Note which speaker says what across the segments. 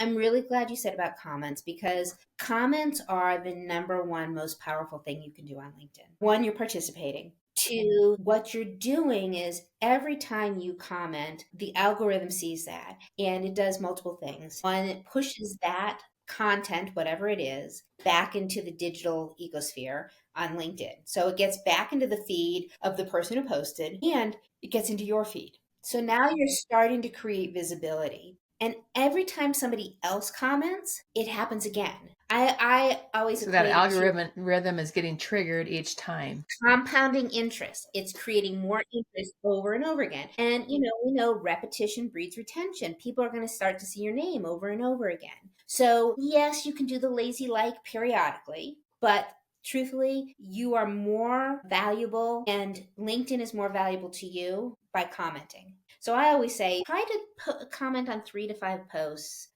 Speaker 1: I'm really glad you said about comments because comments are the number one most powerful thing you can do on LinkedIn. One, you're participating. Two, what you're doing is every time you comment, the algorithm sees that and it does multiple things. One, it pushes that content, whatever it is, back into the digital ecosphere on LinkedIn. So it gets back into the feed of the person who posted and it gets into your feed. So now you're starting to create visibility. And every time somebody else comments, it happens again. I always
Speaker 2: So that
Speaker 1: equate it to
Speaker 2: algorithm rhythm is getting triggered each time.
Speaker 1: compounding interest. It's creating more interest over and over again. And we know repetition breeds retention. People are going to start to see your name over and over again. So, yes, you can do the lazy like periodically, but truthfully, you are more valuable and LinkedIn is more valuable to you by commenting. So I always say try to comment on 3 to 5 posts,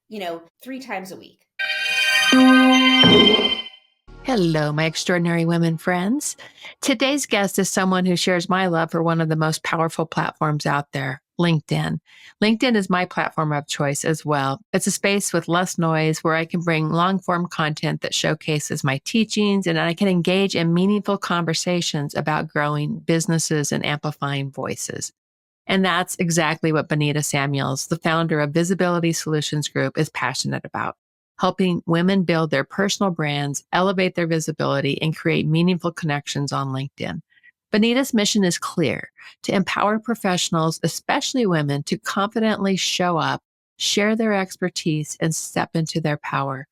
Speaker 1: 3 times a week.
Speaker 2: Hello, my extraordinary women friends. Today's guest is someone who shares my love for one of the most powerful platforms out there, LinkedIn. LinkedIn is my platform of choice as well. It's a space with less noise where I can bring long form content that showcases my teachings and I can engage in meaningful conversations about growing businesses and amplifying voices. And that's exactly what Benita Samuels, the founder of Visibility Solutions Group, is passionate about. Helping women build their personal brands, elevate their visibility, and create meaningful connections on LinkedIn. Benita's mission is clear: to empower professionals, especially women, to confidently show up, share their expertise, and step into their power.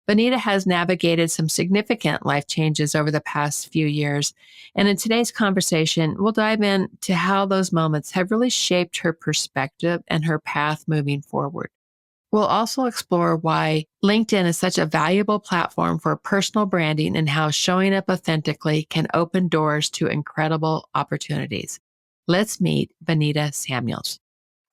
Speaker 2: Benita has navigated some significant life changes over the past few years. And in today's conversation, we'll dive into how those moments have really shaped her perspective and her path moving forward. We'll also explore why LinkedIn is such a valuable platform for personal branding and how showing up authentically can open doors to incredible opportunities. Let's meet Benita Samuels.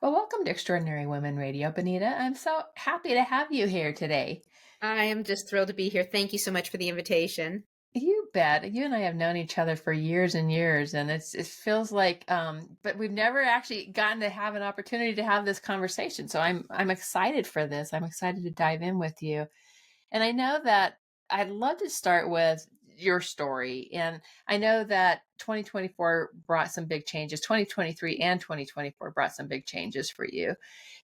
Speaker 2: Well, welcome to Extraordinary Women Radio, Benita. I'm so happy to have you here today.
Speaker 1: I am just thrilled to be here. Thank you so much for the invitation.
Speaker 2: You bet. You and I have known each other for years and years, and it feels like, but we've never actually gotten to have an opportunity to have this conversation. So I'm excited for this. I'm excited to dive in with you. And I know that I'd love to start with your story. And I know that 2024 brought some big changes. 2023 and 2024 brought some big changes for you.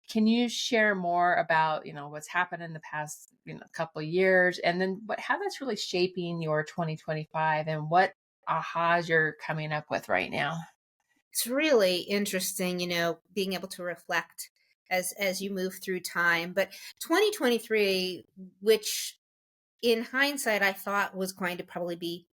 Speaker 2: Can you share more about, what's happened in the past, couple of years, and then how that's really shaping your 2025 and what ahas you're coming up with right now?
Speaker 1: It's really interesting, being able to reflect as you move through time. But 2023, which in hindsight I thought was going to probably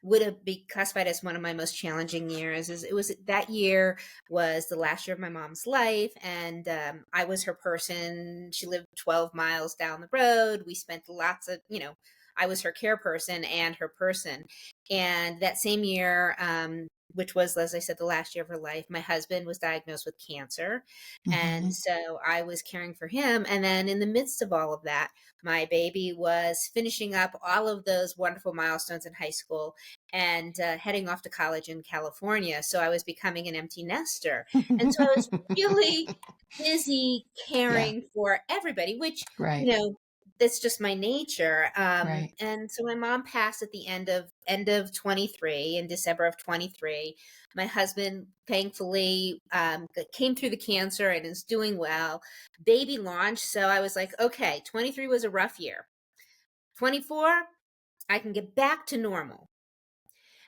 Speaker 1: would have be classified as one of my most challenging years, is it was that year was the last year of my mom's life, and I was her person. She lived 12 miles down the road. We spent lots of, I was her care person and her person. And that same year, which was, as I said, the last year of her life, my husband was diagnosed with cancer.
Speaker 2: Mm-hmm.
Speaker 1: And so I was caring for him. And then in the midst of all of that, my baby was finishing up all of those wonderful milestones in high school and heading off to college in California. So I was becoming an empty nester. And so I was really busy
Speaker 2: Yeah,
Speaker 1: caring for everybody, which,
Speaker 2: right,
Speaker 1: that's just my nature.
Speaker 2: right.
Speaker 1: And so my mom passed at the end of 23, in December of 23. My husband thankfully came through the cancer and is doing well. Baby launched. So I was like, okay, 23 was a rough year. 24, I can get back to normal.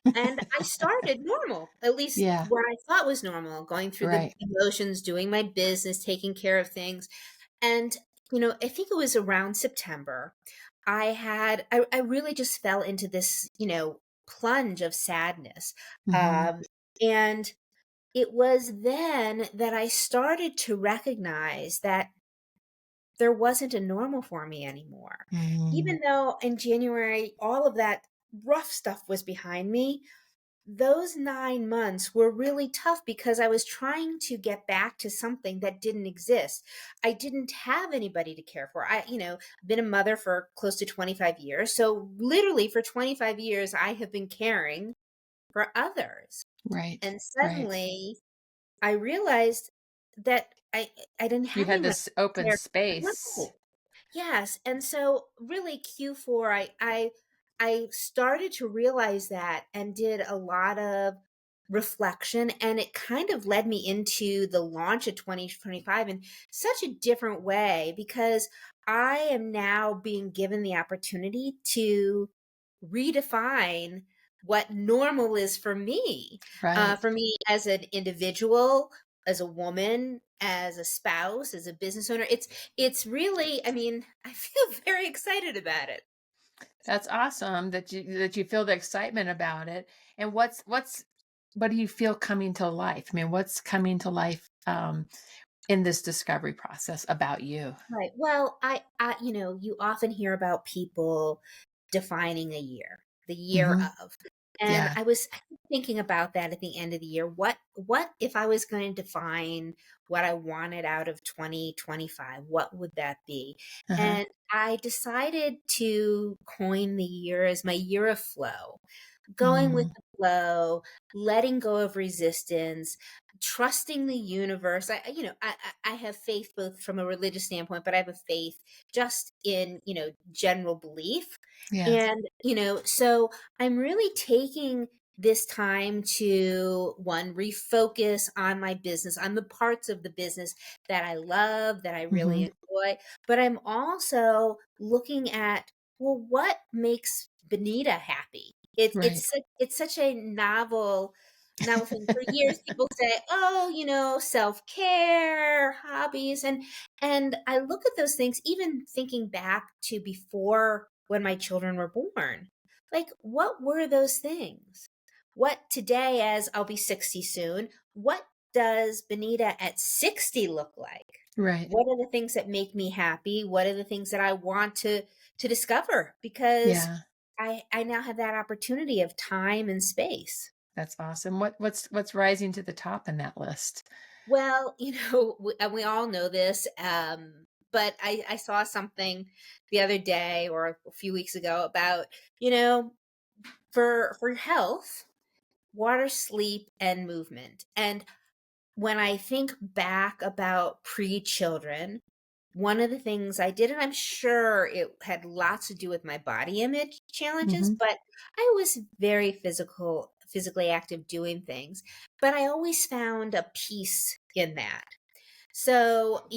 Speaker 1: And I started normal, at least
Speaker 2: Yeah,
Speaker 1: what I thought was normal, going through the
Speaker 2: right.
Speaker 1: emotions, doing my business, taking care of things. And, I think it was around September. I really just fell into this, plunge of sadness.
Speaker 2: Mm-hmm.
Speaker 1: Um, and it was then that I started to recognize that there wasn't a normal for me anymore.
Speaker 2: Mm-hmm.
Speaker 1: Even though in January, all of that rough stuff was behind me, those 9 months were really tough because I was trying to get back to something that didn't exist. I didn't have anybody to care for. Been a mother for close to 25 years. So literally for 25 years, I have been caring for others.
Speaker 2: Right,
Speaker 1: And
Speaker 2: right.
Speaker 1: suddenly I realized that I didn't
Speaker 2: You
Speaker 1: have
Speaker 2: had
Speaker 1: anyone
Speaker 2: this
Speaker 1: to
Speaker 2: open
Speaker 1: care.
Speaker 2: space.
Speaker 1: Right. Yes, and so really Q4, I started to realize that and did a lot of reflection, and it kind of led me into the launch of 2025 in such a different way because I am now being given the opportunity to redefine what normal is
Speaker 2: Right.
Speaker 1: for me as an individual, as a woman, as a spouse, as a business owner. It's really, I mean, I feel very excited about it.
Speaker 2: That's awesome that you feel the excitement about it. And what do you feel coming to life? I mean, what's coming to life in this discovery process about you?
Speaker 1: Right. Well, you often hear about people defining a year, the year
Speaker 2: Hmm.
Speaker 1: of. And
Speaker 2: Yeah.
Speaker 1: I was thinking about that at the end of the year. What if I was going to define what I wanted out of 2025? What would that be?
Speaker 2: Uh-huh.
Speaker 1: And I decided to coin the year as my year of flow, going with
Speaker 2: Mm,
Speaker 1: the flow, letting go of resistance, trusting the universe. I have faith both from a religious standpoint, but I have a faith just in, general belief.
Speaker 2: yeah.
Speaker 1: And, so I'm really taking this time to one, refocus on my business, on the parts of the business that I love, that I really
Speaker 2: Hmm.
Speaker 1: enjoy. But I'm also looking at, well, what makes Benita happy?
Speaker 2: Right.
Speaker 1: It's such a novel thing. For years, people say, "Oh, self-care, hobbies," and I look at those things, even thinking back to before when my children were born. Like, what were those things? What today, as I'll be 60 soon, what does Benita at 60 look like?
Speaker 2: Right.
Speaker 1: What are the things that make me happy? What are the things that I want to discover? Because
Speaker 2: Yeah.
Speaker 1: I now have that opportunity of time and space.
Speaker 2: That's awesome. What's rising to the top in that list?
Speaker 1: Well, we all know this, but I saw something the other day or a few weeks ago about, for health, water, sleep, and movement. And when I think back about pre-children, one of the things I did, and I'm sure it had lots to do with my body image challenges,
Speaker 2: Hmm.
Speaker 1: but I was very physically active doing things, but I always found a peace in that. So,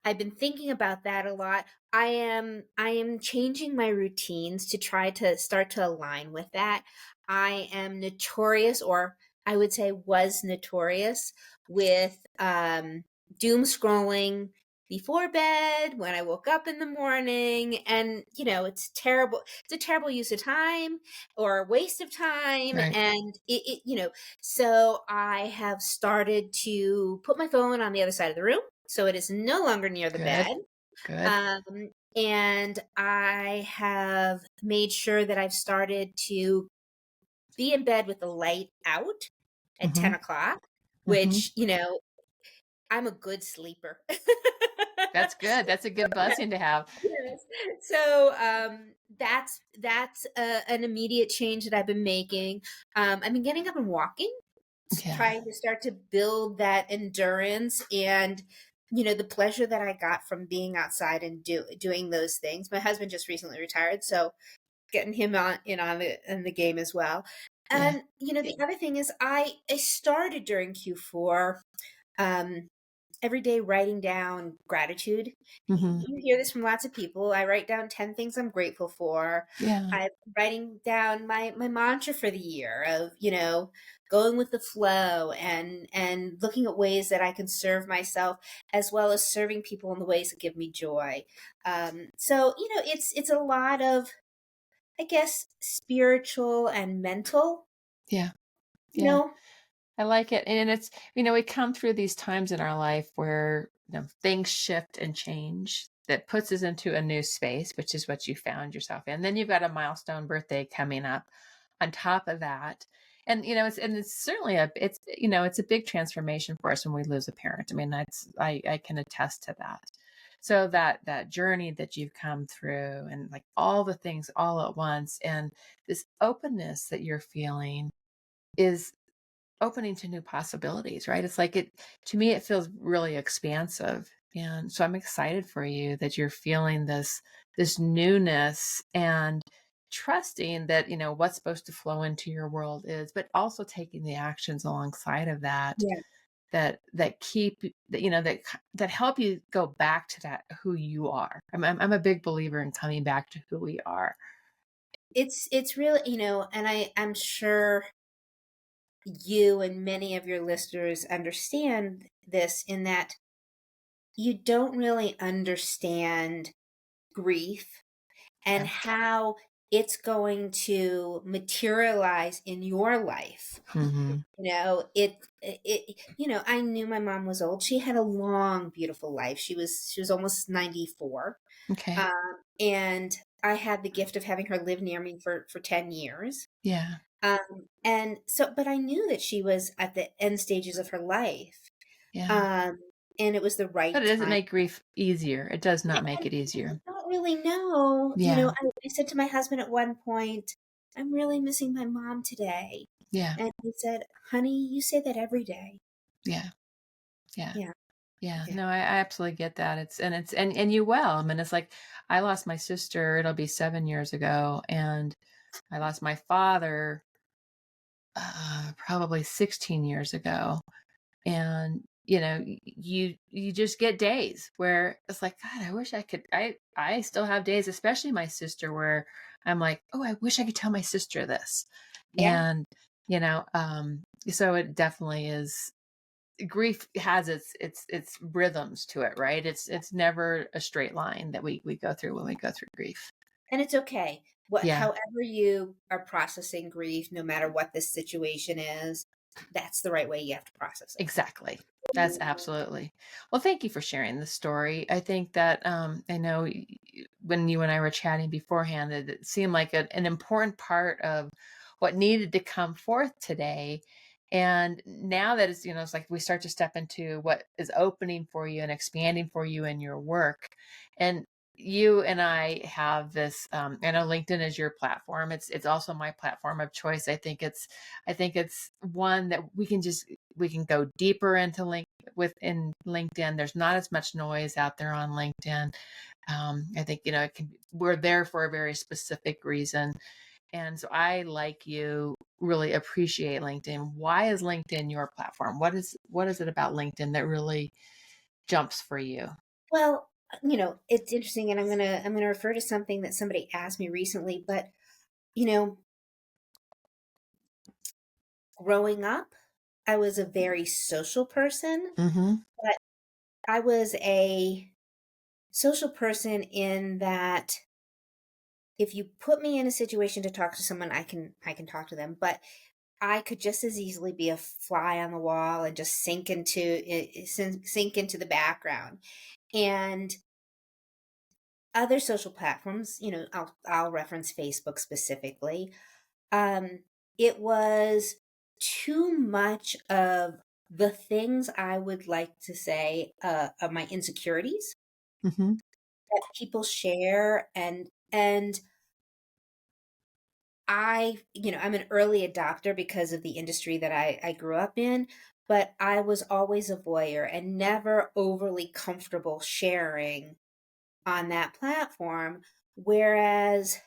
Speaker 1: I've been thinking about that a lot. I am changing my routines to try to start to align with that. I am notorious, or I would say was notorious with doom scrolling before bed, when I woke up in the morning, and it's terrible. It's a terrible use of time or a waste of time,
Speaker 2: Right.
Speaker 1: and so I have started to put my phone on the other side of the room, so it is no longer near the
Speaker 2: Good.
Speaker 1: bed.
Speaker 2: Good.
Speaker 1: Um, and I have made sure that I've started to be in bed with the light out at
Speaker 2: Hmm.
Speaker 1: 10 o'clock,
Speaker 2: Hmm.
Speaker 1: which, I'm a good sleeper.
Speaker 2: That's good. That's a good blessing to have.
Speaker 1: Yes. So that's an immediate change that I've been making. I've been getting up and walking,
Speaker 2: Yeah.
Speaker 1: trying to start to build that endurance and the pleasure that I got from being outside and doing those things. My husband just recently retired, so getting him on the game as well.
Speaker 2: Yeah.
Speaker 1: And the other thing is I started during Q4 um every day writing down gratitude.
Speaker 2: Hmm.
Speaker 1: You hear this from lots of people. I write down 10 things I'm grateful for.
Speaker 2: Yeah.
Speaker 1: I'm writing down my mantra for the year of, going with the flow and looking at ways that I can serve myself as well as serving people in the ways that give me joy. So, it's a lot of, I guess, spiritual and mental,
Speaker 2: Yeah.
Speaker 1: you
Speaker 2: Yeah.
Speaker 1: know?
Speaker 2: I like it. And we come through these times in our life where things shift and change that puts us into a new space, which is what you found yourself in. Then you've got a milestone birthday coming up on top of that. And it's certainly it's a big transformation for us when we lose a parent. I mean, I can attest to that. So that journey that you've come through and like all the things all at once and this openness that you're feeling is opening to new possibilities, right? It's like to me, it feels really expansive. And so I'm excited for you that you're feeling this newness and trusting that, what's supposed to flow into your world is, but also taking the actions alongside of that
Speaker 1: Yeah.
Speaker 2: that keep that that help you go back to that who you are. I'm a big believer in coming back to who we are.
Speaker 1: It's really, and I'm sure you and many of your listeners understand this, in that you don't really understand grief and
Speaker 2: Yeah.
Speaker 1: how it's going to materialize in your life.
Speaker 2: Hmm.
Speaker 1: I knew my mom was old. She had a long, beautiful life. She was almost 94.
Speaker 2: Okay.
Speaker 1: And I had the gift of having her live near me for 10 years.
Speaker 2: Yeah.
Speaker 1: And so, but I knew that she was at the end stages of her life.
Speaker 2: Yeah.
Speaker 1: Um, and it was the
Speaker 2: But
Speaker 1: right
Speaker 2: it doesn't
Speaker 1: time.
Speaker 2: make grief easier. It does
Speaker 1: And
Speaker 2: not make it
Speaker 1: I
Speaker 2: easier.
Speaker 1: don't really know.
Speaker 2: Yeah.
Speaker 1: I said to my husband at one point, I'm really missing my mom today.
Speaker 2: Yeah.
Speaker 1: And he said, honey, you say that every day.
Speaker 2: Yeah. Yeah.
Speaker 1: Yeah.
Speaker 2: Yeah.
Speaker 1: Yeah.
Speaker 2: No, I absolutely get that. And you will. I mean, it's like I lost my sister, it'll be 7 years ago, and I lost my father probably 16 years ago. And you just get days where it's like, God, I wish I could. I still have days, especially my sister, where I'm like, oh, I wish I could tell my sister this.
Speaker 1: Yeah.
Speaker 2: And so it definitely is. Grief has its rhythms to it, right? It's never a straight line that we go through when we go through grief.
Speaker 1: And it's okay.
Speaker 2: Yeah.
Speaker 1: However you are processing grief, no matter what this situation is, that's the right way you have to process it.
Speaker 2: Exactly. That's absolutely. Well, thank you for sharing the story. I think that I know when you and I were chatting beforehand, it seemed like an important part of what needed to come forth today. And now that it's like we start to step into what is opening for you and expanding for you in your work. And you and I have this. I know LinkedIn is your platform. It's also my platform of choice. I think it's one that we can go deeper into within LinkedIn. There's not as much noise out there on LinkedIn. I think we're there for a very specific reason, and so I, like you, really appreciate LinkedIn. Why is LinkedIn your platform? What is it about LinkedIn that really jumps for you?
Speaker 1: Well, it's interesting, and I'm gonna refer to something that somebody asked me recently. But you know, growing up, I was a very social person,
Speaker 2: Mm-hmm.
Speaker 1: but I was a social person in that if you put me in a situation to talk to someone, I can talk to them. But I could just as easily be a fly on the wall and just sink into the background. And other social platforms, I'll reference Facebook specifically. Um, it was too much of the things I would like to say, of my insecurities
Speaker 2: Mm-hmm.
Speaker 1: that people share. And I'm an early adopter because of the industry that I grew up in, but I was always a voyeur and never overly comfortable sharing on that platform. Whereas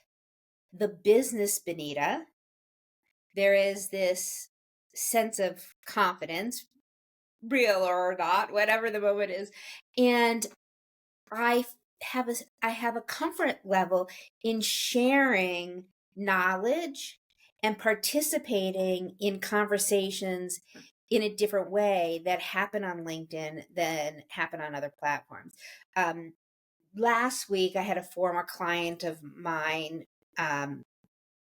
Speaker 1: the business Benita, there is this sense of confidence, real or not, whatever the moment is. And I I have a comfort level in sharing knowledge and participating in conversations in a different way that happen on LinkedIn than happen on other platforms. Um, Last week, I had a former client of mine um,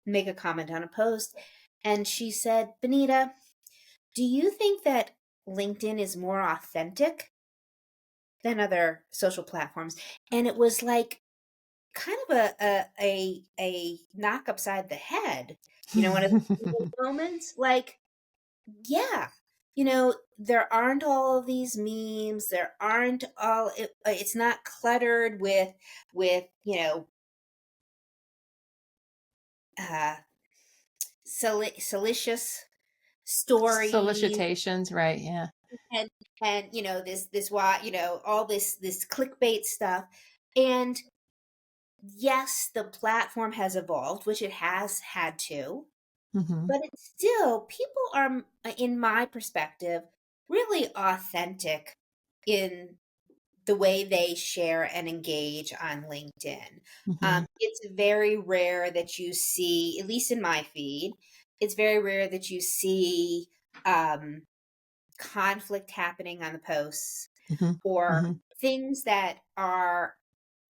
Speaker 1: make a comment on a post, and she said, Benita, do you think that LinkedIn is more authentic than other social platforms? And it was like kind of a knock upside the head, one of those moments. Like, yeah, there aren't all of these memes. There aren't it's not cluttered with uh, salacious stories.
Speaker 2: Solicitations, right? Yeah.
Speaker 1: and this why all this clickbait stuff. And yes, the platform has evolved, which it has had to,
Speaker 2: Hmm.
Speaker 1: but it's still people are, in my perspective, really authentic in the way they share and engage on LinkedIn.
Speaker 2: Hmm.
Speaker 1: It's very rare that you see, at least in my feed, it's very rare that you see um, conflict happening on the posts,
Speaker 2: Hmm.
Speaker 1: or
Speaker 2: Hmm.
Speaker 1: things that are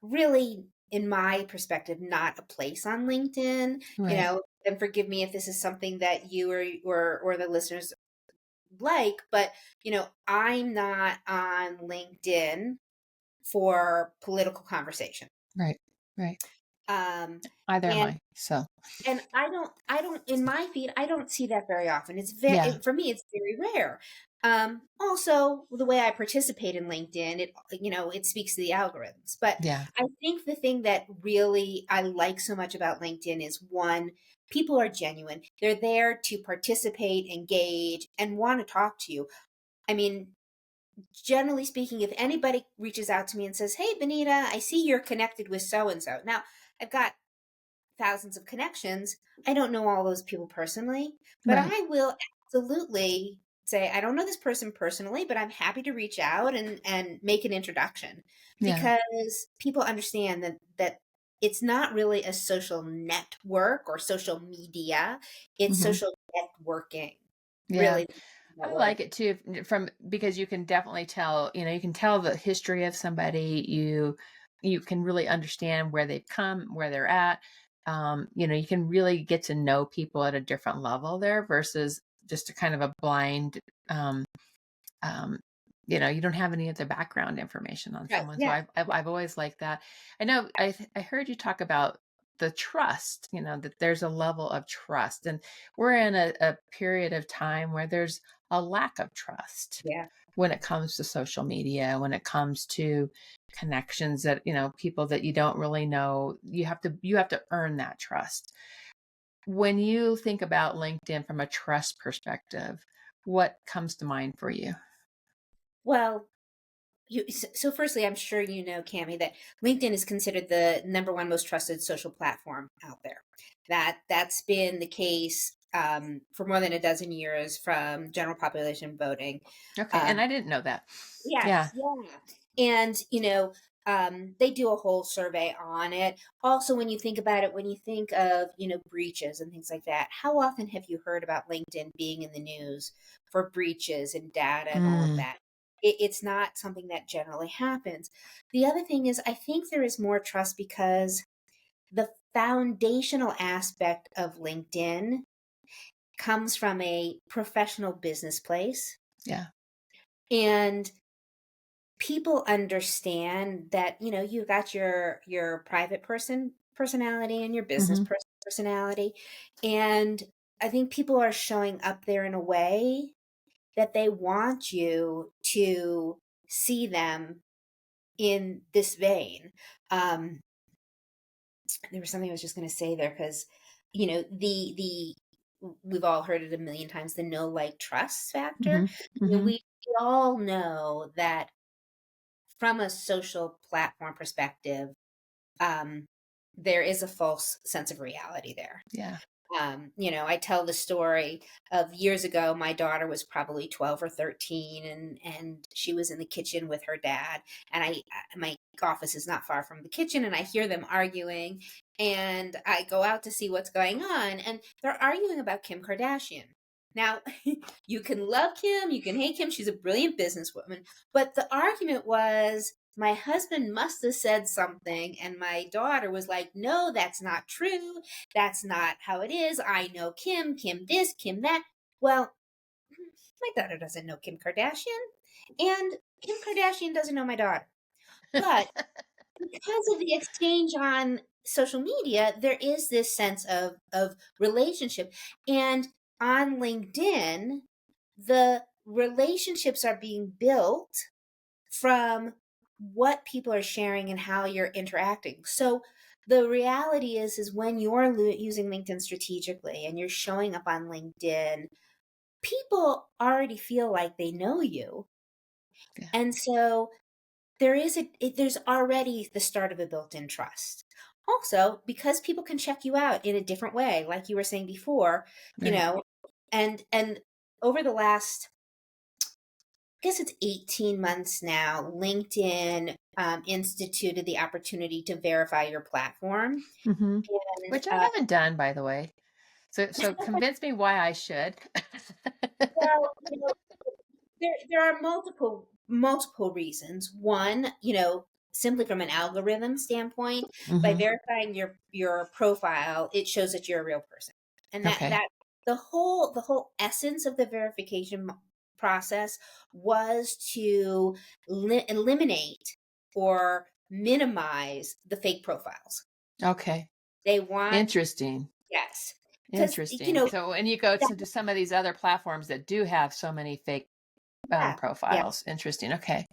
Speaker 1: really, in my perspective, not a place on LinkedIn.
Speaker 2: Right.
Speaker 1: And forgive me if this is something that you or the listeners like, but I'm not on LinkedIn for political conversation.
Speaker 2: Right. Right.
Speaker 1: Um,
Speaker 2: Either am
Speaker 1: and
Speaker 2: I. So
Speaker 1: I don't in my feed, I don't see that very often.
Speaker 2: yeah.
Speaker 1: For me, it's very rare. Also, the way I participate in LinkedIn, it speaks to the algorithms. But
Speaker 2: Yeah.
Speaker 1: I think the thing that really I like so much about LinkedIn is, one, people are genuine. They're there to participate, engage, and want to talk to you. I mean, generally speaking, if anybody reaches out to me and says, "Hey, Benita, I see you're connected with so and so." Now, I've got thousands of connections. I don't know all those people personally, but
Speaker 2: Right.
Speaker 1: I will absolutely say, I don't know this person personally, but I'm happy to reach out and make an introduction,
Speaker 2: Yeah.
Speaker 1: because people understand that it's not really a social network or social media, it's
Speaker 2: Hmm.
Speaker 1: social networking.
Speaker 2: Yeah.
Speaker 1: Really, that
Speaker 2: I
Speaker 1: word.
Speaker 2: like it too from because you can definitely tell, you can tell the history of somebody. You can really understand where they've come, where they're at. You can really get to know people at a different level there versus just a kind of a blind um um you don't have any of the background information on
Speaker 1: Right.
Speaker 2: someone. So
Speaker 1: Yeah.
Speaker 2: I've always liked that. I know I heard you talk about the trust, that there's a level of trust, and we're in a period of time where there's a lack of trust
Speaker 1: Yeah.
Speaker 2: when it comes to social media, when it comes to connections that, people that you don't really know. You have to earn that trust. When you think about LinkedIn from a trust perspective, what comes to mind for you?
Speaker 1: Well, so firstly, I'm sure you know, Cami, that LinkedIn is considered the number one most trusted social platform out there. That's been the case for more than a dozen years from general population voting.
Speaker 2: Okay,
Speaker 1: Um,
Speaker 2: and I didn't know that.
Speaker 1: Yes,
Speaker 2: Yeah.
Speaker 1: yeah. And, they do a whole survey on it. Also, when you think about it, when you think of, breaches and things like that, how often have you heard about LinkedIn being in the news for breaches and data and all of
Speaker 2: Mm,
Speaker 1: that? It's not something that generally happens. The other thing is, I think there is more trust because the foundational aspect of LinkedIn comes from a professional business place.
Speaker 2: yeah.
Speaker 1: And people understand that you've got your private personality and your business
Speaker 2: Mhm.
Speaker 1: personality, and I think people are showing up there in a way that they want you to see them in this vein. um there was something I was just going to say there, because the we've all heard it a million times, the know like trust factor.
Speaker 2: Mhm. Mhm.
Speaker 1: We all know that from a social platform perspective, um, there is a false sense of reality there.
Speaker 2: Yeah.
Speaker 1: I tell the story of years ago. My daughter was probably 12 or 13, and she was in the kitchen with her dad. And my office is not far from the kitchen, and I hear them arguing. And I go out to see what's going on, and they're arguing about Kim Kardashian. Now, you can love Kim, you can hate Kim. She's a brilliant businesswoman. But the argument was, my husband must have said something, and my daughter was like, "No, that's not true. That's not how it is. I know Kim, Kim this, Kim that." Well, my daughter doesn't know Kim Kardashian, and Kim Kardashian doesn't know my daughter. But because of the exchange on social media, there is this sense of relationship. And on LinkedIn, the relationships are being built from what people are sharing and how you're interacting. So the reality is when you're using LinkedIn strategically and you're showing up on LinkedIn, people already feel like they know you.
Speaker 2: Yeah.
Speaker 1: And so there's already the start of a built-in trust. Also, because people can check you out in a different way, like you were saying before, you
Speaker 2: Right.
Speaker 1: know, and over the last, I guess it's 18 months now, LinkedIn instituted the opportunity to verify your platform.
Speaker 2: Hmm.
Speaker 1: And
Speaker 2: Which I haven't done, by the way. So convince me why I should.
Speaker 1: well, there are multiple reasons. One, simply from an algorithm standpoint, by
Speaker 2: Hmm.
Speaker 1: verifying your profile, it shows that you're a real person. And
Speaker 2: Okay.
Speaker 1: that the whole essence of the verification process was to eliminate or minimize the fake profiles.
Speaker 2: Okay.
Speaker 1: They want,
Speaker 2: Interesting.
Speaker 1: yes, because
Speaker 2: Interesting. So when you go
Speaker 1: that,
Speaker 2: to some of these other platforms that do have so many fake
Speaker 1: yeah, yeah.
Speaker 2: profiles, interesting. Okay.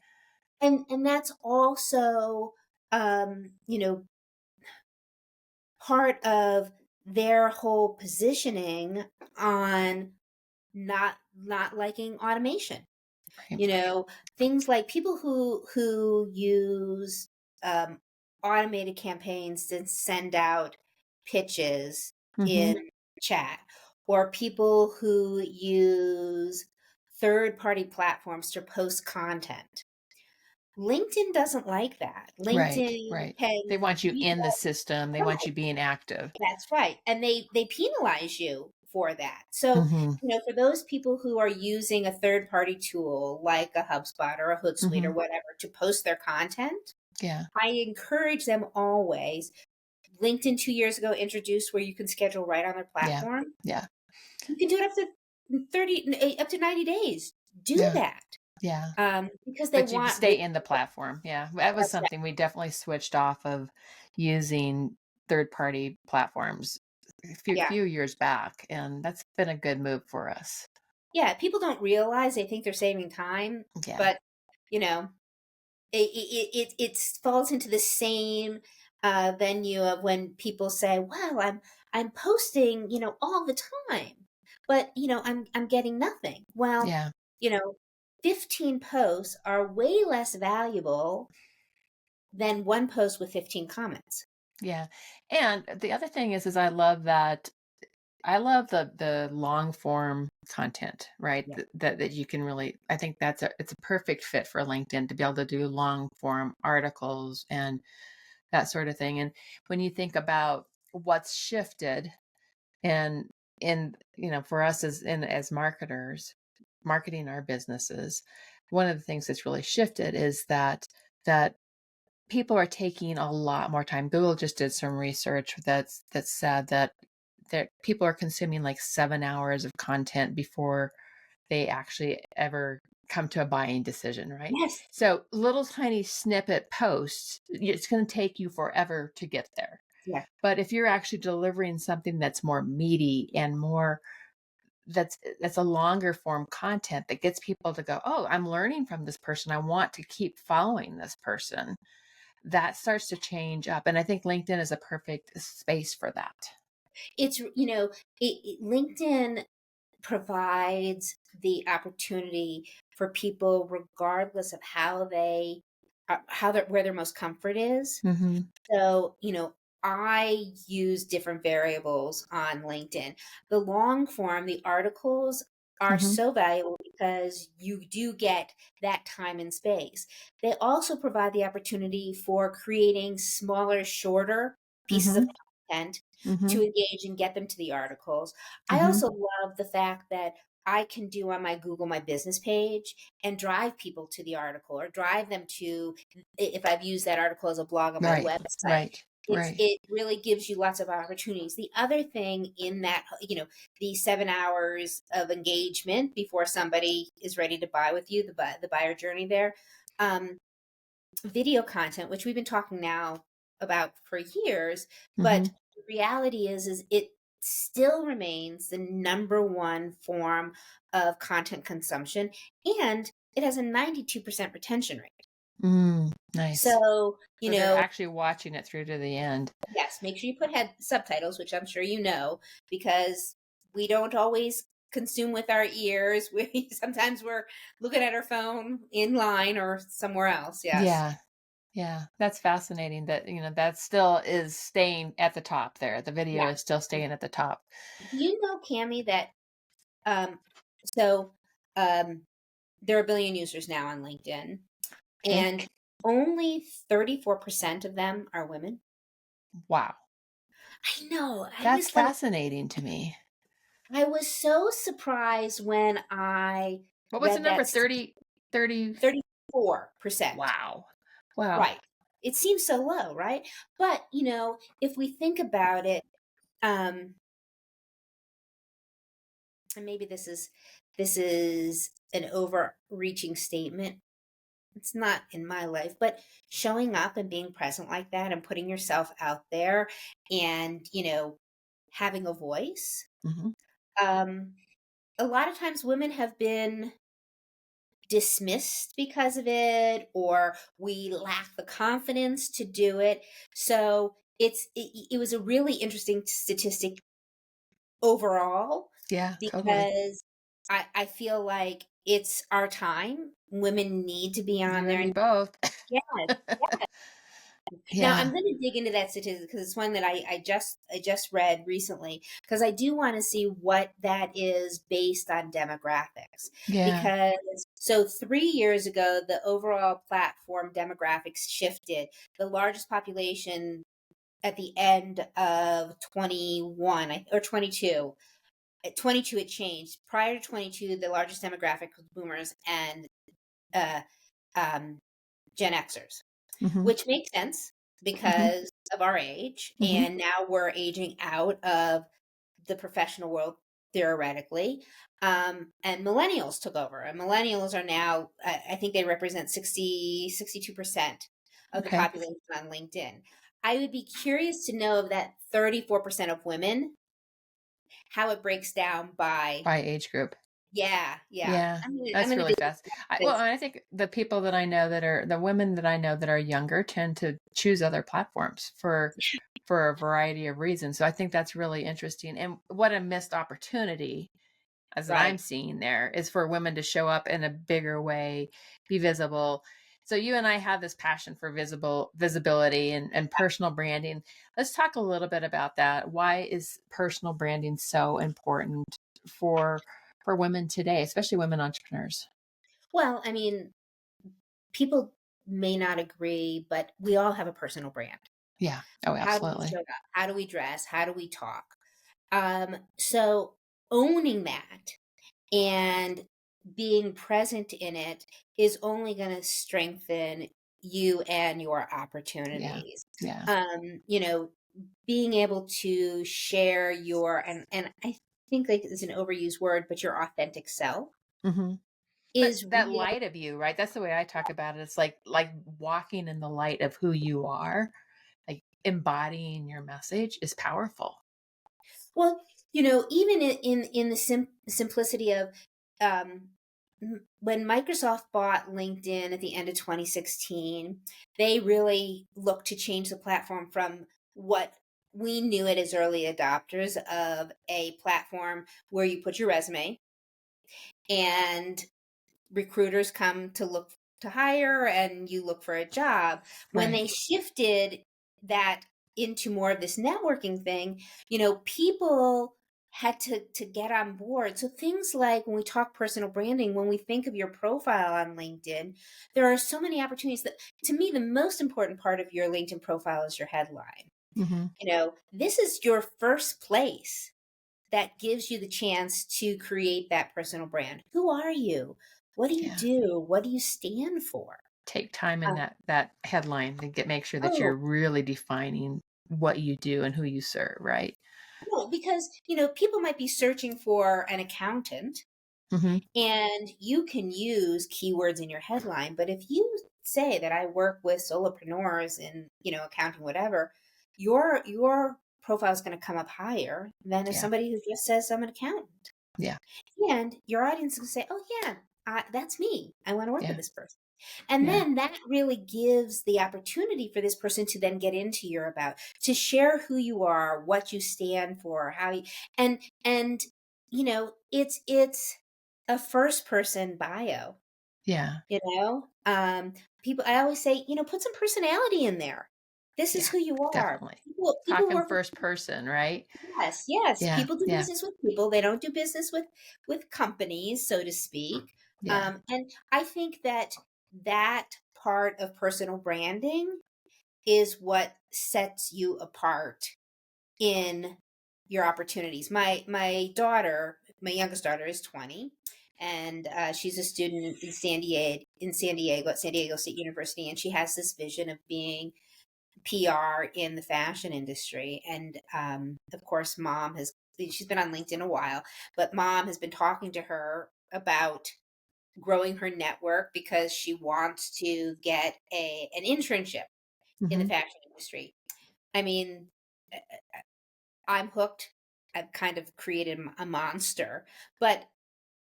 Speaker 1: And that's also you know part of their whole positioning on not liking automation.
Speaker 2: Right.
Speaker 1: Things like people who use um, automated campaigns to send out pitches
Speaker 2: Hmm.
Speaker 1: in chat, or people who use third party platforms to post content. LinkedIn doesn't like that.
Speaker 2: Right.
Speaker 1: LinkedIn
Speaker 2: Right.
Speaker 1: can
Speaker 2: They want you
Speaker 1: read
Speaker 2: in the
Speaker 1: that.
Speaker 2: system. They want
Speaker 1: Right.
Speaker 2: you being active.
Speaker 1: That's right. And they penalize you for that. So,
Speaker 2: Hmm.
Speaker 1: for those people who are using a third party tool like a HubSpot or a Hootsuite or
Speaker 2: Hmm.
Speaker 1: whatever to post their content,
Speaker 2: Yeah.
Speaker 1: I encourage them always. LinkedIn 2 years ago introduced where you can schedule right on their
Speaker 2: Yeah.
Speaker 1: platform.
Speaker 2: Yeah.
Speaker 1: You can do it up to 90 days. Do
Speaker 2: Yeah.
Speaker 1: that.
Speaker 2: Yeah.
Speaker 1: Because they
Speaker 2: But you
Speaker 1: want
Speaker 2: stay in the platform. Yeah. That was
Speaker 1: that's right.
Speaker 2: something we definitely switched off of using third party platforms a few,
Speaker 1: Yeah.
Speaker 2: few years back. And that's been a good move for us.
Speaker 1: Yeah. People don't realize they think they're saving time,
Speaker 2: Yeah.
Speaker 1: but you know, it falls into the same venue of when people say, "Well, I'm posting, all the time, but I'm getting nothing." Well,
Speaker 2: Yeah.
Speaker 1: you know, 15 posts are way less valuable than one post with 15 comments.
Speaker 2: Yeah. And the other thing is I love the long form content, right?
Speaker 1: Yeah.
Speaker 2: That you can really, I think it's a perfect fit for LinkedIn to be able to do long form articles and that sort of thing. And when you think about what's shifted and for us as marketers, marketing our businesses, one of the things that's really shifted is that people are taking a lot more time. Google just did some research that said that people are consuming like 7 hours of content before they actually ever come to a buying decision, right?
Speaker 1: Yes.
Speaker 2: So little tiny snippet posts, it's going to take you forever to get there.
Speaker 1: Yeah.
Speaker 2: But if you're actually delivering something that's more meaty and more that's a longer form content that gets people to go, oh, I'm learning from this person. I want to keep following this person. That starts to change up. And I think LinkedIn is a perfect space for that.
Speaker 1: LinkedIn provides the opportunity for people, regardless of where their most comfort is.
Speaker 2: Hmm.
Speaker 1: So, I use different variables on LinkedIn. The long form, the articles are
Speaker 2: Hmm.
Speaker 1: so valuable because you do get that time and space. They also provide the opportunity for creating smaller, shorter pieces of
Speaker 2: Hmm.
Speaker 1: content
Speaker 2: Hmm.
Speaker 1: to engage and get them to the articles. I
Speaker 2: Hmm.
Speaker 1: also love the fact that I can do on my Google My Business page and drive people to the article or drive them to, if I've used that article as a blog on my
Speaker 2: Right.
Speaker 1: website.
Speaker 2: Right. Right.
Speaker 1: It really gives you lots of opportunities. The other thing in that, the 7 hours of engagement before somebody is ready to buy with you, the buyer journey there, um, video content, which we've been talking now about for years,
Speaker 2: Hmm.
Speaker 1: but the reality is it still remains the number one form of content consumption, and it has a 92% retention rate.
Speaker 2: Nice.
Speaker 1: So,
Speaker 2: So they're actually watching it through to the end.
Speaker 1: yes, make sure you put head subtitles, which I'm sure because we don't always consume with our ears. We sometimes we're looking at our phone in line or somewhere else. Yes.
Speaker 2: Yeah. Yeah. That's fascinating that, that still is staying at the top there. The video
Speaker 1: Yeah.
Speaker 2: is still staying at the top.
Speaker 1: Do you know, Cami, that um so um there are a billion users now on LinkedIn,
Speaker 2: Okay.
Speaker 1: and only 34% of them are women.
Speaker 2: Wow.
Speaker 1: I know.
Speaker 2: That's fascinating to me.
Speaker 1: I was so surprised when I
Speaker 2: What was the
Speaker 1: read
Speaker 2: number?
Speaker 1: that
Speaker 2: 30, 30.
Speaker 1: 34%.
Speaker 2: Wow. Wow.
Speaker 1: Right. It seems so low, right? But, if we think about it, um, and maybe this is an overreaching statement. It's not in my life, but showing up and being present like that and putting yourself out there and, having a voice.
Speaker 2: Hmm.
Speaker 1: Um, a lot of times women have been dismissed because of it, or we lack the confidence to do it. So it was a really interesting statistic overall,
Speaker 2: Yeah, totally.
Speaker 1: because I feel like it's our time. Women need to be on
Speaker 2: You and
Speaker 1: there.
Speaker 2: me both.
Speaker 1: Yes. Now I'm
Speaker 2: Yeah.
Speaker 1: going to dig into that statistic because it's one that I just read recently, because I do want to see what that is based on demographics.
Speaker 2: Yeah.
Speaker 1: Because so 3 years ago, the overall platform demographics shifted. The largest population at the end of 21 or 22. At 22, it changed. Prior to 22, the largest demographic was boomers and uh, um, Gen Xers,
Speaker 2: Hmm.
Speaker 1: which makes sense
Speaker 2: Hmm.
Speaker 1: because of our age.
Speaker 2: Hmm.
Speaker 1: And now we're aging out of the professional world, theoretically. And millennials took over. And millennials are now, I think they represent 62% of the
Speaker 2: Okay.
Speaker 1: population on LinkedIn. I would be curious to know of that 34% of women, how it breaks down by,
Speaker 2: By age group.
Speaker 1: yeah, yeah.
Speaker 2: Yeah,
Speaker 1: I'm
Speaker 2: that's
Speaker 1: gonna
Speaker 2: really
Speaker 1: do
Speaker 2: fast. Well,
Speaker 1: this.
Speaker 2: and I think the people that I know that are the women that I know that are younger tend to choose other platforms for a variety of reasons. So I think that's really interesting. And what a missed opportunity, as that I'm
Speaker 1: Right.
Speaker 2: seeing there, is for women to show up in a bigger way, be visible. So you and I have this passion for visibility and personal branding. Let's talk a little bit about that. Why is personal branding so important for for women today, especially women entrepreneurs?
Speaker 1: Well, I mean, people may not agree, but we all have a personal brand.
Speaker 2: Yeah. Oh,
Speaker 1: How do we
Speaker 2: absolutely.
Speaker 1: show up? How do we dress? How do we talk? So owning that and being present in it is only going to strengthen you and your
Speaker 2: Yeah.
Speaker 1: opportunities.
Speaker 2: Yeah.
Speaker 1: You know, being able to share your, and I think like it's an overused word, but your authentic self
Speaker 2: Hmm. But
Speaker 1: is
Speaker 2: that
Speaker 1: real.
Speaker 2: light of you, right? That's the way I talk about it. It's like walking in the light of who you are, like embodying your message is powerful.
Speaker 1: Well, even in the simplicity of, um, when Microsoft bought LinkedIn at the end of 2016, they really looked to change the platform from what we knew it as early adopters of a platform where you put your resume and recruiters come to look to hire and you look for a job. When
Speaker 2: Right.
Speaker 1: they shifted that into more of this networking thing, people had to get on board. So things like when we talk personal branding, when we think of your profile on LinkedIn, there are so many opportunities. That to me, the most important part of your LinkedIn profile is your headline.
Speaker 2: Hmm.
Speaker 1: This is your first place that gives you the chance to create that personal brand. Who are you? What do you
Speaker 2: Yeah.
Speaker 1: do? What do you stand for?
Speaker 2: Take time in
Speaker 1: Uh,
Speaker 2: that headline to make sure that
Speaker 1: oh,
Speaker 2: you're really defining what you do and who you serve, right?
Speaker 1: no, because people might be searching for an accountant,
Speaker 2: Hmm.
Speaker 1: and you can use keywords in your headline. But if you say that I work with solopreneurs in accounting, whatever, your profile is going to come up higher than if
Speaker 2: Yeah.
Speaker 1: somebody who just says I'm an accountant.
Speaker 2: Yeah.
Speaker 1: And your audience will say, "Oh yeah, that's me. I want to work with
Speaker 2: Yeah.
Speaker 1: this person." And
Speaker 2: Yeah.
Speaker 1: then that really gives the opportunity for this person to then get into your about, to share who you are, what you stand for, how you, and it's a first person bio,
Speaker 2: Yeah.
Speaker 1: you know? People I always say, put some personality in there. This is
Speaker 2: Yeah.
Speaker 1: who you are.
Speaker 2: Definitely.
Speaker 1: People
Speaker 2: Talking
Speaker 1: work with
Speaker 2: first person, right?
Speaker 1: yes, yes.
Speaker 2: Yeah.
Speaker 1: People do
Speaker 2: Yeah.
Speaker 1: business with people. They don't do business with companies, so to speak.
Speaker 2: Yeah.
Speaker 1: And I think that that part of personal branding is what sets you apart in your opportunities. My youngest daughter is 20, and she's a student in San Diego State University, and she has this vision of being PR in the fashion industry. And of course, she's been on LinkedIn a while, but mom has been talking to her about growing her network because she wants to get an internship in the
Speaker 2: Hmm.
Speaker 1: fashion industry. I mean, I'm hooked. I've kind of created a monster, but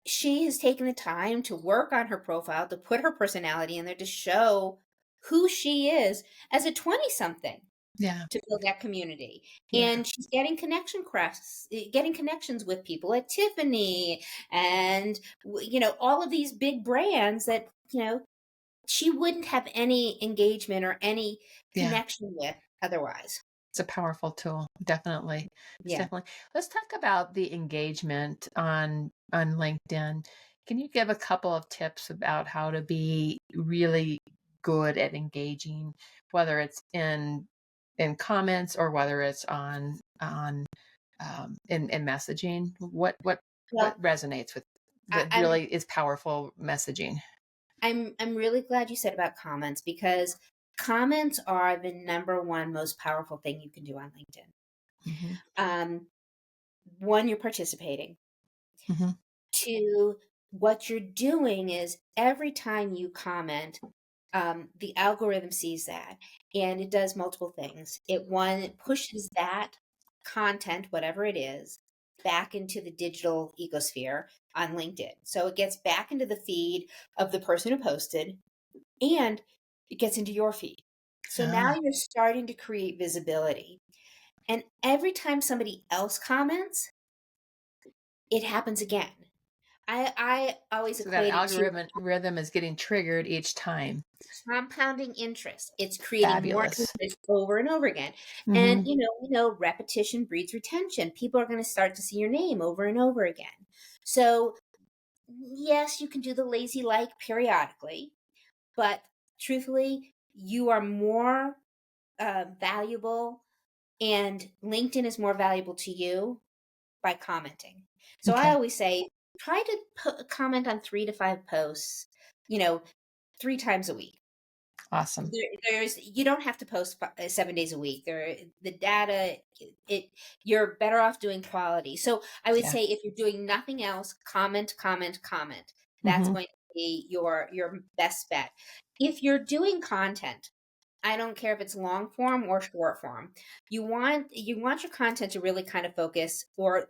Speaker 1: she has taken the time to work on her profile, to put her personality in there, to show who she is as a 20 something,
Speaker 2: Yeah.
Speaker 1: to build that community.
Speaker 2: Yeah.
Speaker 1: And she's getting getting connections with people at Tiffany and all of these big brands that she wouldn't have any engagement or any
Speaker 2: Yeah.
Speaker 1: connection with otherwise.
Speaker 2: It's a powerful tool. Definitely. It's
Speaker 1: Yeah.
Speaker 2: definitely. Let's talk about the engagement on LinkedIn. Can you give a couple of tips about how to be really good at engaging, whether it's in comments or whether it's on in messaging? What
Speaker 1: Well,
Speaker 2: resonates with
Speaker 1: I,
Speaker 2: that
Speaker 1: I'm
Speaker 2: really is powerful messaging?
Speaker 1: I'm really glad you said about comments because comments are the number one most powerful thing you can do on LinkedIn.
Speaker 2: Hmm.
Speaker 1: Um, One, you're participating.
Speaker 2: Hmm.
Speaker 1: Two, what you're doing is every time you comment, the algorithm sees that and it does multiple things. It pushes that content, whatever it is, back into the digital ecosphere on LinkedIn. So it gets back into the feed of the person who posted and it gets into your feed. So now
Speaker 2: Ah,
Speaker 1: you're starting to create visibility. And every time somebody else comments, it happens again. I always
Speaker 2: so that
Speaker 1: equate it to
Speaker 2: algorithm rhythm is getting triggered each time.
Speaker 1: compounding interest. It's creating more
Speaker 2: Fabulous.
Speaker 1: interest over and over again. And
Speaker 2: Hmm.
Speaker 1: we know repetition breeds retention. People are going to start to see your name over and over again. So yes, you can do the lazy like periodically, but truthfully, you are more valuable, and LinkedIn is more valuable to you by commenting. So I
Speaker 2: Okay.
Speaker 1: always say, try to comment on 3 to 5 posts, you know, 3 times a week.
Speaker 2: Awesome.
Speaker 1: There's you don't have to post 7 days a week. The data, it you're better off doing quality. So I would
Speaker 2: Yeah.
Speaker 1: say if you're doing nothing else, comment, comment, comment. That's
Speaker 2: Hmm.
Speaker 1: going to be your best bet. If you're doing content, I don't care if it's long form or short form. You want your content to really kind of focus or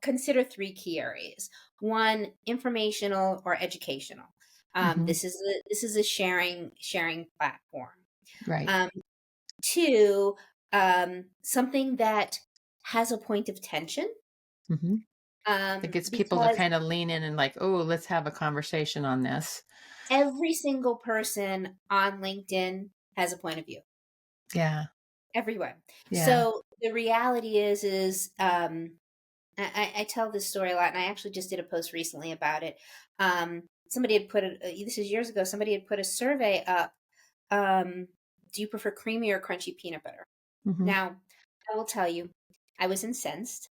Speaker 1: consider 3 key areas. One, informational or educational.
Speaker 2: Hmm.
Speaker 1: This is a sharing platform.
Speaker 2: Right.
Speaker 1: Um, Two, something that has a point of tension.
Speaker 2: Hmm. That gets people to
Speaker 1: Because
Speaker 2: kind of lean in and like, oh, let's have a conversation on this.
Speaker 1: every single person on LinkedIn has a point of view.
Speaker 2: Yeah.
Speaker 1: Everyone.
Speaker 2: Yeah.
Speaker 1: So the reality is I tell this story a lot, and I actually just did a post recently about it. Somebody had put this is years ago. Somebody had put a survey up. Do you prefer creamy or crunchy peanut butter?
Speaker 2: Hmm.
Speaker 1: Now, I will tell you, I was incensed.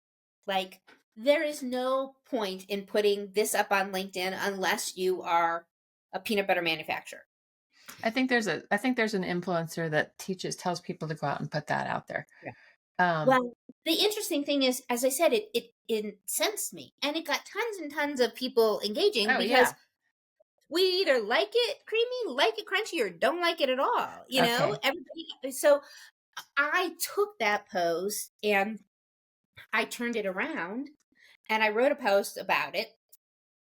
Speaker 1: Like, there is no point in putting this up on LinkedIn unless you are a peanut butter manufacturer.
Speaker 2: I think there's an influencer that tells people to go out and put that out there.
Speaker 1: Yeah.
Speaker 2: Um,
Speaker 1: Well, the interesting thing is, as I said, it incensed me, and it got tons and tons of people engaging
Speaker 2: oh
Speaker 1: because
Speaker 2: yeah.
Speaker 1: we either like it creamy, like it crunchy, or don't like it at all.
Speaker 2: Okay.
Speaker 1: Everybody. So I took that post and I turned it around and I wrote a post about it,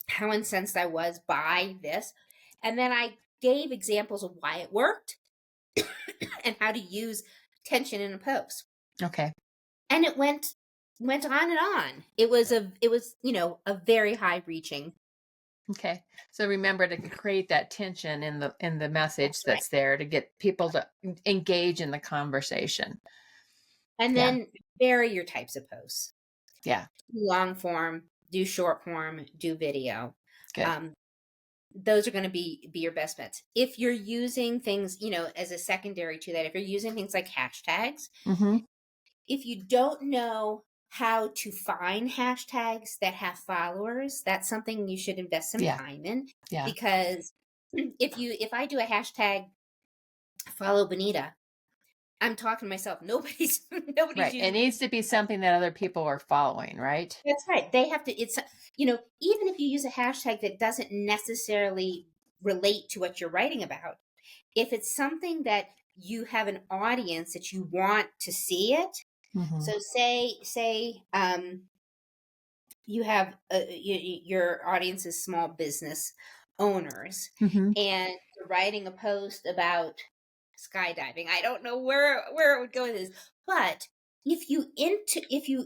Speaker 1: how incensed I was by this. And then I gave examples of why it worked and how to use tension in a post.
Speaker 2: Okay.
Speaker 1: And it went went on and on. It was, a very high reaching.
Speaker 2: Okay. So remember to create that tension in the message
Speaker 1: That's right.
Speaker 2: that's there to get people to engage in the conversation.
Speaker 1: And
Speaker 2: Yeah.
Speaker 1: then vary your types of posts.
Speaker 2: Yeah.
Speaker 1: Do long form, do short form, do video.
Speaker 2: Good.
Speaker 1: Um, those are going to be your best bets. If you're using things, as a secondary to that, if you're using things like hashtags,
Speaker 2: Mhm.
Speaker 1: if you don't know how to find hashtags that have followers, that's something you should invest some
Speaker 2: Yeah.
Speaker 1: time in,
Speaker 2: Yeah.
Speaker 1: because if I do a hashtag follow Benita, I'm talking to myself. Nobody's nobody's
Speaker 2: Right. It
Speaker 1: using.
Speaker 2: needs to be something that other people are following, right?
Speaker 1: That's right. They have to, even if you use a hashtag that doesn't necessarily relate to what you're writing about, if it's something that you have an audience that you want to see it.
Speaker 2: Mhm.
Speaker 1: So say you have your audience is small business owners,
Speaker 2: Mhm.
Speaker 1: and you're writing a post about skydiving. I don't know where it would go with this, but if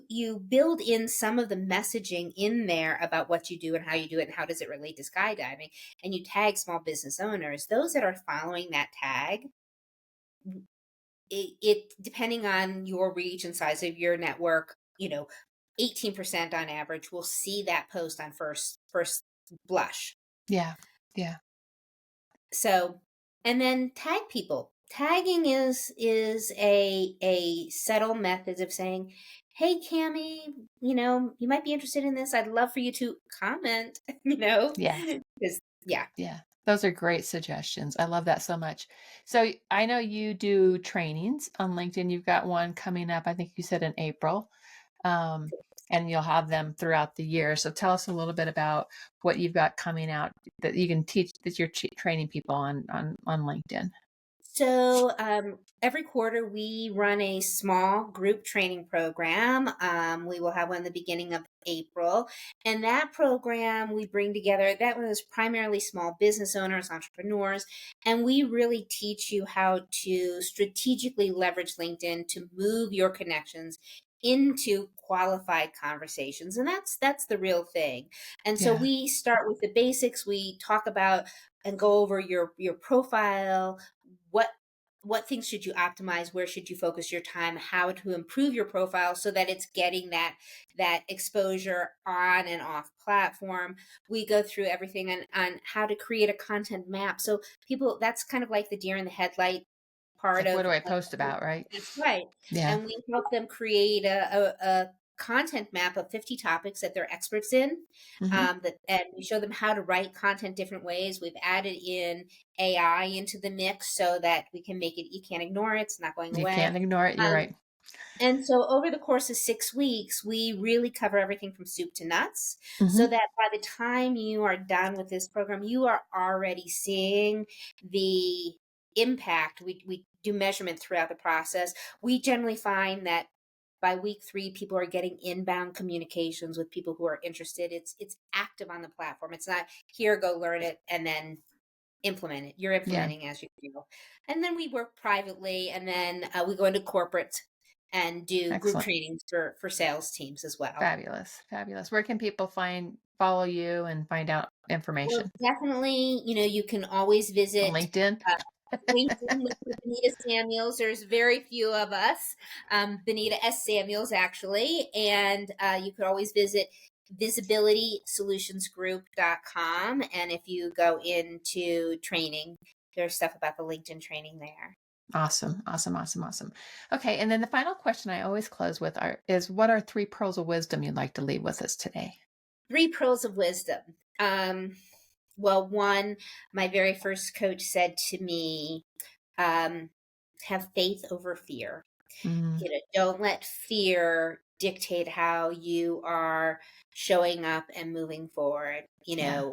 Speaker 1: you build in some of the messaging in there about what you do and how you do it and how does it relate to skydiving, and you tag small business owners, those that are following that tag, it depending on your reach and size of your network, 18% on average will see that post on first blush.
Speaker 2: Yeah. Yeah.
Speaker 1: So, and then tag people. Tagging is a subtle method of saying, "Hey, Cami, you might be interested in this. I'd love for you to comment."
Speaker 2: Yeah.
Speaker 1: 'Cause- yeah.
Speaker 2: Yeah. Those are great suggestions. I love that so much. So I know you do trainings on LinkedIn. You've got one coming up, I think you said in April. Um, and you'll have them throughout the year. So tell us a little bit about what you've got coming out that you can teach that you're training people on LinkedIn.
Speaker 1: So every quarter we run a small group training program. We will have one in the beginning of April, and that program we bring together. That was primarily small business owners, entrepreneurs, and we really teach you how to strategically leverage LinkedIn to move your connections into qualified conversations, and that's the real thing. And so
Speaker 2: Yeah.
Speaker 1: we start with the basics. We talk about and go over your profile, what what things should you optimize, where should you focus your time, how to improve your profile so that it's getting that exposure on and off platform. We go through everything on how to create a content map, so people, that's kind of like the deer in the headlight
Speaker 2: It's
Speaker 1: part
Speaker 2: like, what do I
Speaker 1: of
Speaker 2: post about, right?
Speaker 1: that's right.
Speaker 2: Yeah.
Speaker 1: And we help them create a content map of 50 topics that they're experts in.
Speaker 2: Hmm.
Speaker 1: And we show them how to write content different ways. We've added in AI into the mix so that we can make it, you can't ignore it, it's not going
Speaker 2: You
Speaker 1: away.
Speaker 2: can't ignore it. You're
Speaker 1: Um,
Speaker 2: right.
Speaker 1: and so over the course of 6 weeks, we really cover everything from soup to nuts so
Speaker 2: Hmm.
Speaker 1: that by the time you are done with this program, you are already seeing the impact. We do measurement throughout the process. We generally find that by week 3, people are getting inbound communications with people who are interested. It's active on the platform. It's not here, go learn it, and then implement it. You're
Speaker 2: Yeah.
Speaker 1: implementing as you go. And then we work privately, and then we go into corporate and do group
Speaker 2: Excellent.
Speaker 1: trainings for sales teams as well.
Speaker 2: Fabulous. Fabulous. Where can people follow you and find out
Speaker 1: Well,
Speaker 2: information?
Speaker 1: definitely, you can always
Speaker 2: On
Speaker 1: visit
Speaker 2: LinkedIn?
Speaker 1: uh, LinkedIn. Look for Benita Samuels. There's very few of us, Benita S. Samuels, actually. And you could always visit visibilitysolutionsgroup.com. And if you go into training, there's stuff about the LinkedIn training there.
Speaker 2: Awesome. Awesome. Awesome. Awesome. Okay. And then the final question I always close with is what are 3 pearls of wisdom you'd like to leave with us today?
Speaker 1: 3 pearls of wisdom. Well, one, my very first coach said to me, um, have faith over fear.
Speaker 2: Mm,
Speaker 1: Don't let fear dictate how you are showing up and moving forward.
Speaker 2: yeah.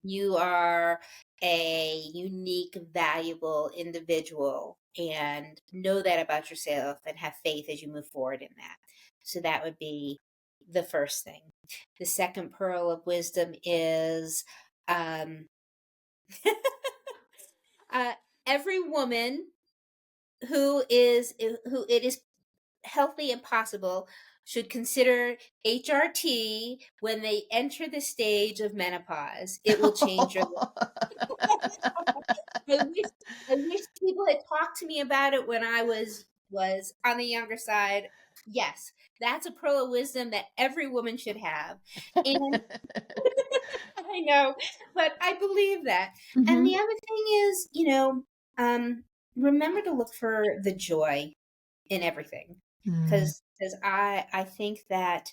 Speaker 1: You are a unique, valuable individual, and know that about yourself and have faith as you move forward in that. So that would be the first thing. The second pearl of wisdom is um, uh, every woman who it is healthy and possible should consider HRT when they enter the stage of menopause. It will change your I wish I wish people had talked to me about it when I was on the younger side. Yes, that's a pearl of wisdom that every woman should have. And I know, but I believe that. And
Speaker 2: Hmm.
Speaker 1: the other thing is, um, remember to look for the joy in everything.
Speaker 2: Mm-hmm.
Speaker 1: Because I think that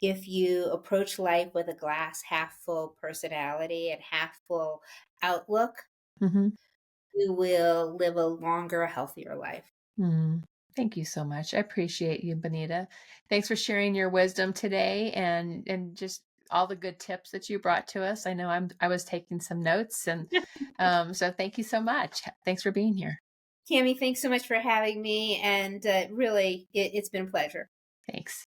Speaker 1: if you approach life with a glass half full personality and half full outlook, you will live a longer, healthier life.
Speaker 2: Mm. Thank you so much. I appreciate you, Benita. Thanks for sharing your wisdom today and just all the good tips that you brought to us. I know I was taking some notes and so thank you so much. Thanks for being here.
Speaker 1: Cami, thanks so much for having me. And really, it's been a pleasure.
Speaker 2: Thanks.